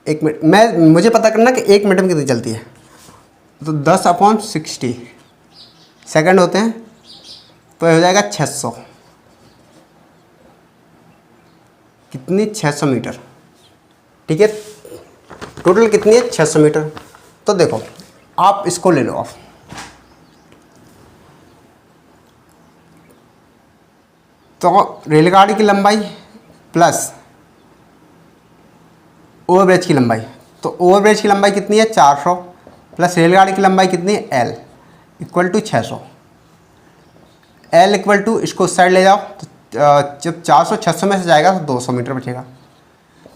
1 मिनट। मुझे पता करना कि 1 मिनट में कितनी चलती है, तो 10/60 सेकंड होते हैं, तो हो जाएगा 600, कितनी, 600 मीटर, ठीक है। टोटल कितनी है, 600 मीटर। तो देखो आप इसको ले लो, आप तो रेलगाड़ी की लंबाई प्लस ओवरब्रिज की लंबाई, तो ओवरब्रिज की लंबाई कितनी है, 400, प्लस रेलगाड़ी की लंबाई कितनी है, L equal to 600। L equal to, इसको उस साइड ले जाओ, तो जब 400 600 में से जाएगा तो 200 मीटर बचेगा।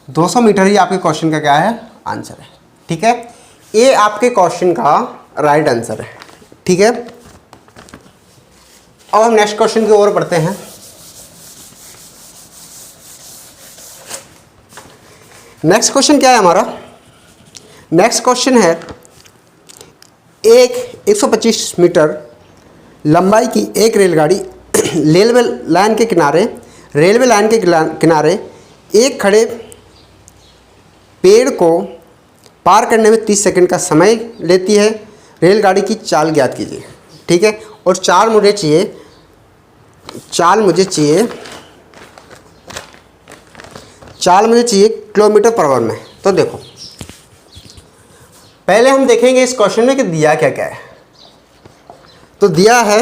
200 मीटर ही आपके क्वेश्चन का क्या है, आंसर है, ठीक है। ये आपके क्वेश्चन का राइट आंसर है, ठीक है। अब हम नेक्स्ट क्वेश्चन की ओर बढ़ते हैं। नेक्स्ट क्वेश्चन क्या है हमारा, नेक्स्ट क्वेश्चन है, एक 125 मीटर लंबाई की एक रेलगाड़ी रेलवे लाइन के किनारे एक खड़े पेड़ को पार करने में 30 सेकंड का समय लेती है। रेलगाड़ी की चाल ज्ञात कीजिए, ठीक है। और चाल मुझे चाहिए किलोमीटर पर आवर में। तो देखो पहले हम देखेंगे इस क्वेश्चन में कि दिया क्या क्या है। तो दिया है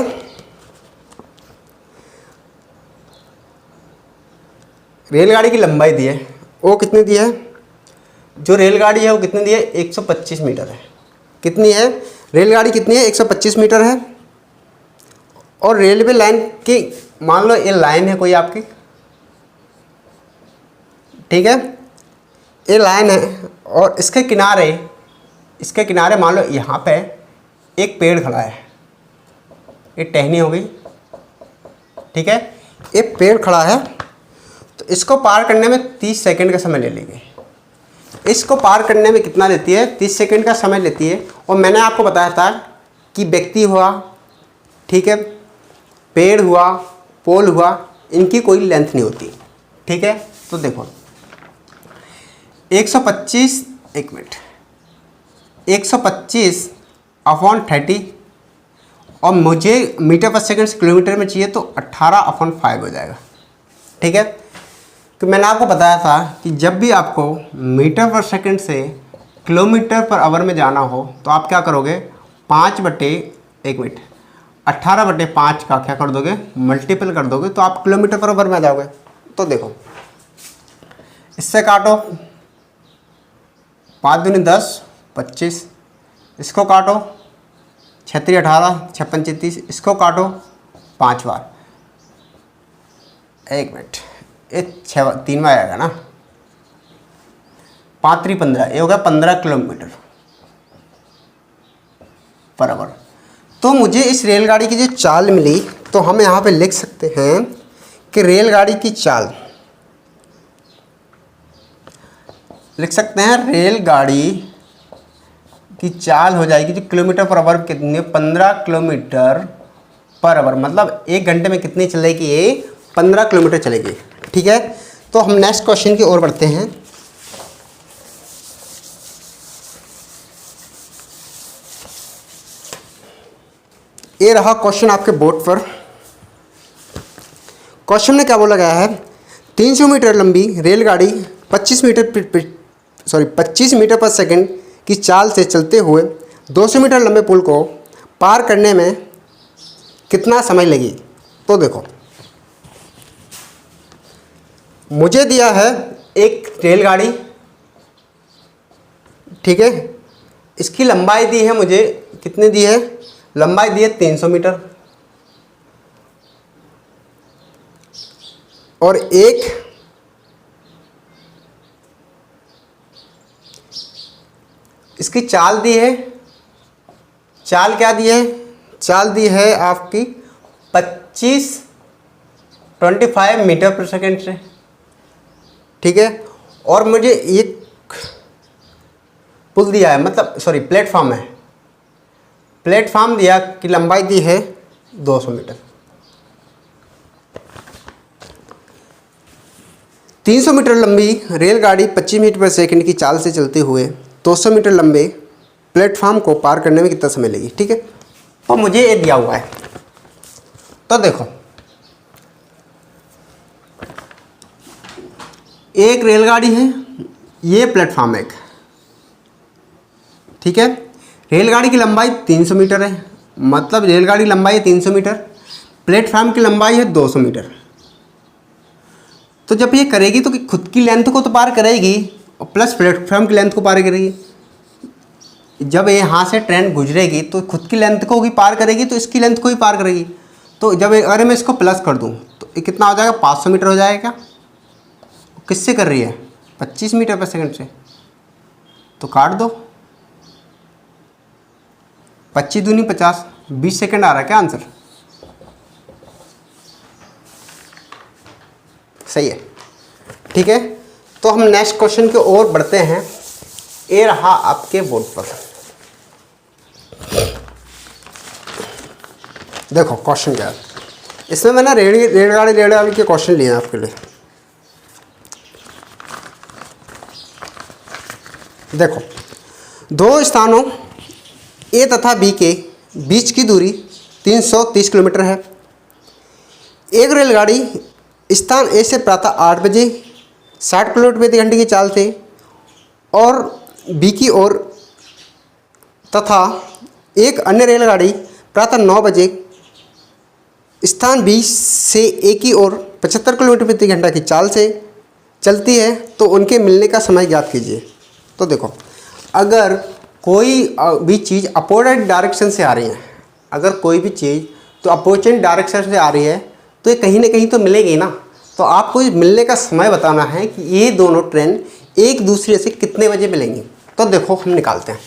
रेलगाड़ी की लंबाई दी है, वो कितनी दी है, जो रेलगाड़ी है वो कितनी दी है, 125 मीटर है। कितनी है रेलगाड़ी, कितनी है, 125 मीटर है। और रेलवे लाइन की, मान लो ये लाइन है कोई आपकी, ठीक है, ये लाइन है, और इसके किनारे मान लो यहाँ पे एक पेड़ खड़ा है, ये टहनी हो गई, ठीक है, ये पेड़ खड़ा है। तो इसको पार करने में 30 सेकंड का समय ले लेंगे। इसको पार करने में कितना लेती है, 30 सेकंड का समय लेती है। और मैंने आपको बताया था कि व्यक्ति हुआ, ठीक है, पेड़ हुआ, पोल हुआ, इनकी कोई लेंथ नहीं होती, ठीक है। तो देखो 125, एक मिनट, 125 अपॉन 30 और मुझे मीटर पर सेकंड से किलोमीटर में चाहिए तो 18/5 हो जाएगा, ठीक है। तो मैंने आपको बताया था कि जब भी आपको मीटर पर सेकंड से किलोमीटर पर आवर में जाना हो तो आप क्या करोगे, 18/5 का क्या कर दोगे, मल्टीपल कर दोगे तो आप किलोमीटर पर आवर में आ जाओगे। तो देखो इससे काटो, 5 दूनी 10, 25, इसको काटो, 6 3 18, 6 5 33, इसको काटो 5 बार, एक मिनट, ये 3 बार आएगा ना, 5 3 15, ये होगा 15 किलोमीटर पर आवर। तो मुझे इस रेलगाड़ी की जो चाल मिली तो हम यहाँ पे लिख सकते हैं कि रेलगाड़ी की चाल, लिख सकते हैं रेलगाड़ी की चाल हो जाएगी जो किलोमीटर पर आवर कितनी, 15 किलोमीटर पर आवर, मतलब 1 घंटे में कितनी चलेगी, ये 15 किलोमीटर चलेगी, ठीक है। तो हम नेक्स्ट क्वेश्चन की ओर बढ़ते हैं। ये रहा क्वेश्चन आपके बोर्ड पर। क्वेश्चन में क्या बोला गया है, 300 मीटर लंबी रेलगाड़ी 25 मीटर पर सेकंड की चाल से चलते हुए 200 मीटर लंबे पुल को पार करने में कितना समय लगी। तो देखो मुझे दिया है एक रेलगाड़ी, ठीक है, इसकी लंबाई दी है मुझे, कितनी दी है, लंबाई दी है 300 मीटर, और एक इसकी चाल दी है, चाल क्या दी है, चाल दी है आपकी 25 मीटर पर सेकंड से, ठीक है। और मुझे एक पुल दिया है, मतलब सॉरी प्लेटफॉर्म है, प्लेटफॉर्म दिया कि लंबाई दी है 200 मीटर। 300 मीटर लंबी रेलगाड़ी 25 मीटर पर सेकंड की चाल से चलते हुए 200 मीटर लंबे प्लेटफॉर्म को पार करने में कितना समय लगी, ठीक है। तो मुझे ये दिया हुआ है, तो देखो एक रेलगाड़ी है, ये प्लेटफॉर्म एक, ठीक है। रेलगाड़ी की लंबाई 300 मीटर है, मतलब रेलगाड़ी की लंबाई है 300 मीटर, प्लेटफॉर्म की लंबाई है 200 मीटर। तो जब ये करेगी तो खुद की लेंथ को तो पार करेगी और प्लस प्लेटफॉर्म की लेंथ को पार करेगी। जब यहाँ से ट्रेन गुजरेगी तो खुद की लेंथ को भी पार करेगी तो इसकी लेंथ को भी पार करेगी। तो जब अगर मैं इसको प्लस कर दूँ तो ये कितना हो जाएगा, 500 मीटर हो जाएगा। किससे कर रही है, 25 मीटर पर सेकंड से, तो काट दो, 25 दूनी 50, 20 सेकंड आ रहा है क्या आंसर, सही है, ठीक है। तो हम नेक्स्ट क्वेश्चन की ओर बढ़ते हैं। ये रहा आपके बोर्ड पर, देखो क्वेश्चन क्या है, इसमें मैंने रेलगाड़ी के क्वेश्चन लिए हैं आपके लिए। देखो दो स्थानों ए तथा बी के बीच की दूरी 330 किलोमीटर है। एक रेलगाड़ी स्थान ए से प्रातः 8 बजे 60 किलोमीटर प्रति घंटे की चाल से और बी की ओर तथा एक अन्य रेलगाड़ी प्रातः 9 बजे स्थान बी से ए की ओर 75 किलोमीटर प्रति घंटा की चाल से चलती है, तो उनके मिलने का समय ज्ञात कीजिए। तो देखो अगर कोई भी चीज़ अपोजिट डायरेक्शन से आ रही है, अगर कोई भी चीज़ तो अपोजिट डायरेक्शन से आ रही है तो ये कहीं ना कहीं तो मिलेगी ना। तो आपको मिलने का समय बताना है कि ये दोनों ट्रेन एक दूसरे से कितने बजे मिलेंगी। तो देखो हम निकालते हैं।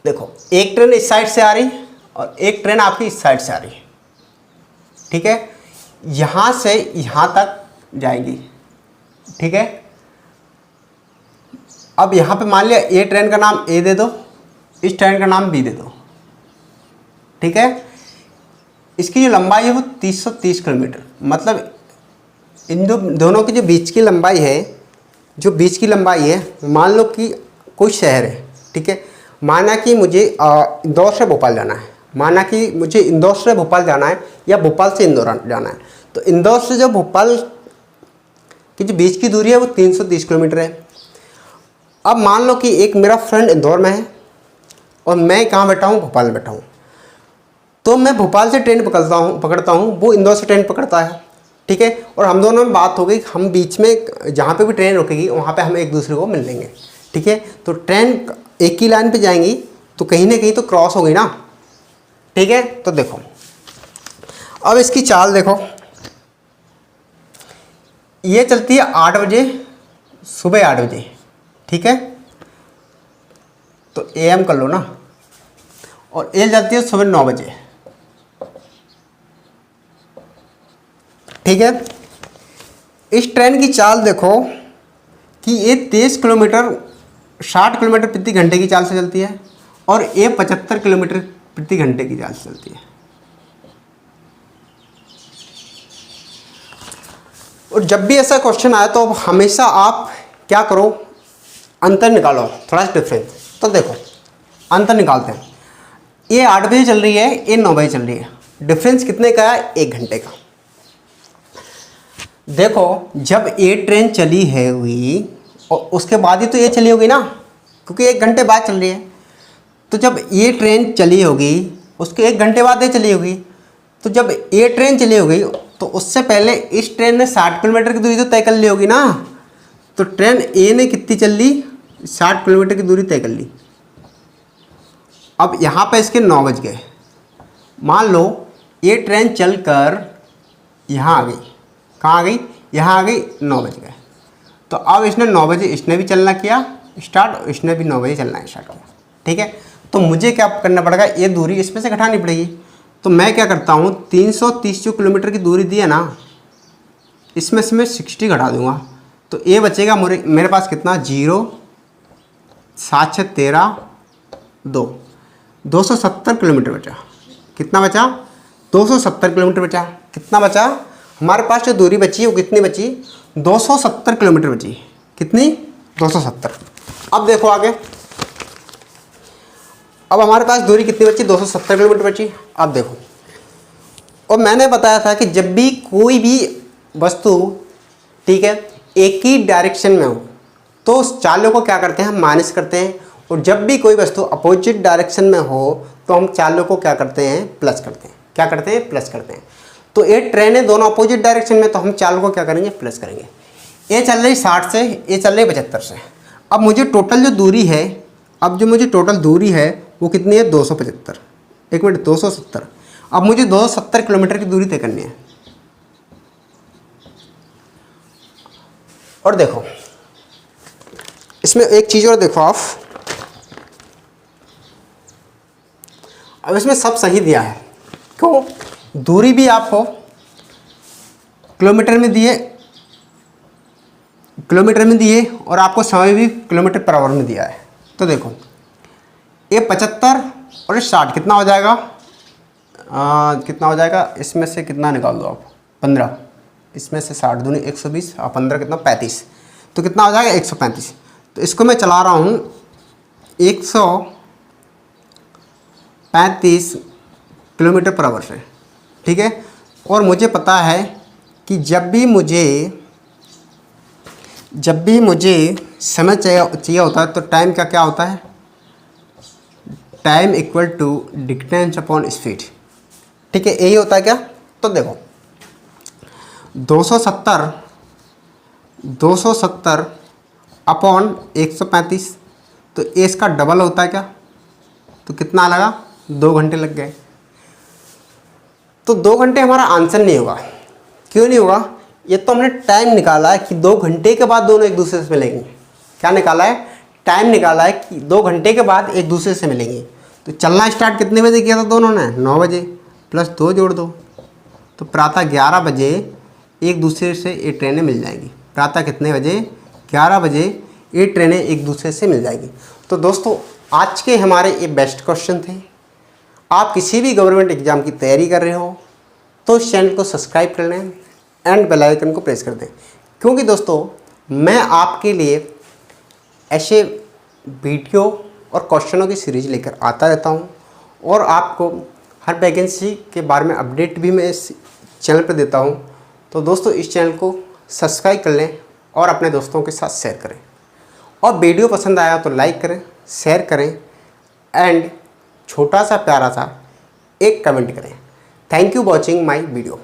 देखो एक ट्रेन इस साइड से आ रही और एक ट्रेन आपकी इस साइड से आ रही, ठीक है। यहाँ से यहाँ तक जाएगी, ठीक है। अब यहाँ पे मान लिया ए ट्रेन का नाम ए दे दो, इस ट्रेन का नाम बी दे दो, ठीक है। इसकी जो लंबाई है वो 330 किलोमीटर, मतलब इन दोनों की जो बीच की लंबाई है, जो बीच की लंबाई है, मान लो कि कोई शहर है, ठीक है। माना कि मुझे इंदौर से भोपाल जाना है, माना कि मुझे इंदौर से भोपाल जाना है या भोपाल से इंदौर जाना है, तो इंदौर से जो भोपाल की जो बीच की दूरी है वो 330 किलोमीटर है। अब मान लो कि एक मेरा फ्रेंड इंदौर में है और मैं कहाँ बैठा हूँ, भोपाल में बैठा हूँ, तो मैं भोपाल से ट्रेन पकड़ता हूँ, वो इंदौर से ट्रेन पकड़ता है, ठीक है। और हम दोनों में बात हो गई, हम बीच में जहाँ पे भी ट्रेन रुकेगी वहाँ पे हम एक दूसरे को मिल लेंगे, ठीक है। तो ट्रेन एक ही लाइन पे जाएंगी तो कहीं ना कहीं तो क्रॉस हो गई ना, ठीक है। तो देखो अब इसकी चाल देखो, ये चलती है 8 बजे, सुबह 8 बजे, ठीक है। तो AM कर लो ना, और ये जाती है सुबह 9 बजे, ठीक है। इस ट्रेन की चाल देखो कि ये 23 किलोमीटर 60 किलोमीटर प्रति घंटे की चाल से चलती है और ये 75 किलोमीटर प्रति घंटे की चाल से चलती है। और जब भी ऐसा क्वेश्चन आए तो हमेशा आप क्या करो, अंतर निकालो, थोड़ा सा डिफरेंस। तो देखो अंतर निकालते हैं, ये 8 बजे चल रही है, ये 9 बजे चल रही है, डिफरेंस कितने का है, 1 घंटे का। देखो जब ये ट्रेन चली है हुई और उसके बाद ही तो ये चली होगी ना, क्योंकि 1 घंटे बाद चल रही है। तो जब ये ट्रेन चली होगी उसके 1 घंटे बाद ये चली होगी, तो जब ये ट्रेन चली होगी तो उससे पहले इस ट्रेन ने 60 किलोमीटर की दूरी तो तय कर ली होगी ना। तो ट्रेन ए ने कितनी चल ली, 60 किलोमीटर की दूरी तय कर ली। अब यहाँ पे इसके 9 बज गए, मान लो ये ट्रेन चलकर यहाँ आ गई, कहाँ आ गई, यहाँ आ गई, 9 बज गए। तो अब इसने 9 बजे इसने भी चलना किया स्टार्ट, और इसने भी 9 बजे चलना स्टार्ट किया, ठीक है। तो मुझे क्या करना पड़ेगा, ये दूरी इसमें से घटानी पड़ेगी। तो मैं क्या करता हूँ, 330 जो किलोमीटर की दूरी दी है ना, इसमें से मैं 60 घटा दूंगा, तो ये बचेगा मेरे पास कितना, 0 7 6 13 2 270 किलोमीटर बचा। कितना बचा, 270 किलोमीटर बचा। कितना बचा, हमारे पास जो दूरी बची वो कितनी बची, 270 किलोमीटर बची। कितनी, 270। अब देखो आगे, अब हमारे पास दूरी कितनी बची, 270 किलोमीटर बची। अब देखो, और मैंने बताया था कि जब भी कोई भी वस्तु, ठीक है, एक ही डायरेक्शन में हो तो उस चालों को क्या करते हैं, हम माइनस करते हैं। और जब भी कोई वस्तु अपोजिट डायरेक्शन में हो तो हम चालों को क्या करते हैं, प्लस करते हैं। क्या करते हैं, प्लस करते हैं। तो ये ट्रेनें दोनों अपोजिट डायरेक्शन में, तो हम चाल को क्या करेंगे, प्लस करेंगे। ये चल रही 60 से, ये चल रही 75 से। अब मुझे टोटल जो दूरी है, अब जो मुझे टोटल दूरी है वो कितनी है, 275, एक मिनट, 270। अब मुझे 270 किलोमीटर की दूरी तय करनी है। और देखो इसमें एक चीज़ और देखो आप, अब इसमें सब सही दिया है, क्यों, दूरी भी आपको किलोमीटर में दिए, और आपको समय भी किलोमीटर पर आवर में दिया है। तो देखो ये 75 और 60 कितना हो जाएगा, कितना हो जाएगा, इसमें से कितना निकाल दो आप, 15, इसमें से 60 दूनी 120 और 15 कितना, 35। तो कितना हो जाएगा, 135। तो इसको मैं चला रहा हूँ 135 किलोमीटर पर आवर से, ठीक है। और मुझे पता है कि जब भी मुझे समय चाहिए होता है तो टाइम का क्या होता है, time equal to distance upon speed, ठीक है, यही होता है क्या। तो देखो 270 अपॉन 135, तो ये इसका डबल होता है क्या, तो कितना लगा, 2 घंटे लग गए। तो 2 घंटे हमारा आंसर नहीं होगा। क्यों नहीं होगा, ये तो हमने टाइम निकाला है कि 2 घंटे के बाद दोनों एक दूसरे से मिलेंगे। क्या निकाला है, टाइम निकाला है कि 2 घंटे के बाद एक दूसरे से मिलेंगे। तो चलना स्टार्ट कितने बजे किया था दोनों ने, 9 बजे, प्लस 2 जोड़ दो, तो प्रातः 11 बजे एक दूसरे से ये ट्रेनें मिल जाएंगी। प्रातः कितने बजे, 11 बजे ये ट्रेनें एक दूसरे से मिल जाएगी। तो दोस्तों आज के हमारे ये बेस्ट क्वेश्चन थे। आप किसी भी गवर्नमेंट एग्ज़ाम की तैयारी कर रहे हो तो इस चैनल को सब्सक्राइब कर लें एंड बेल आइकन को प्रेस कर दें, क्योंकि दोस्तों मैं आपके लिए ऐसे वीडियो और क्वेश्चनों की सीरीज लेकर आता रहता हूं और आपको हर वैकेंसी के बारे में अपडेट भी मैं इस चैनल पर देता हूं। तो दोस्तों इस चैनल को सब्सक्राइब कर लें और अपने दोस्तों के साथ शेयर करें, और वीडियो पसंद आया तो लाइक करें, शेयर करें एंड छोटा सा प्यारा सा एक कमेंट करें। Thank you watching my video.